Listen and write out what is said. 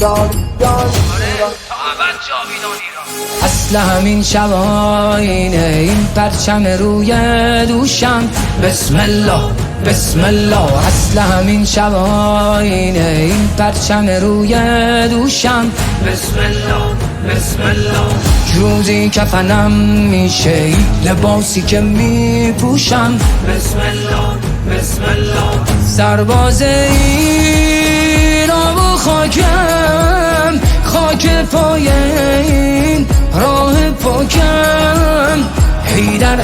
ایران ایران ایران. اصل همین شواینه این پرچم روی دوشم، بسم الله بسم الله. اصل همین شواینه این پرچم روی دوشم، بسم الله بسم الله. روزی کفنم میشه این لباسی که میپوشم، بسم الله بسم الله. سرباز ایران و خاکم، خاک پای این راه پاکم. حیدر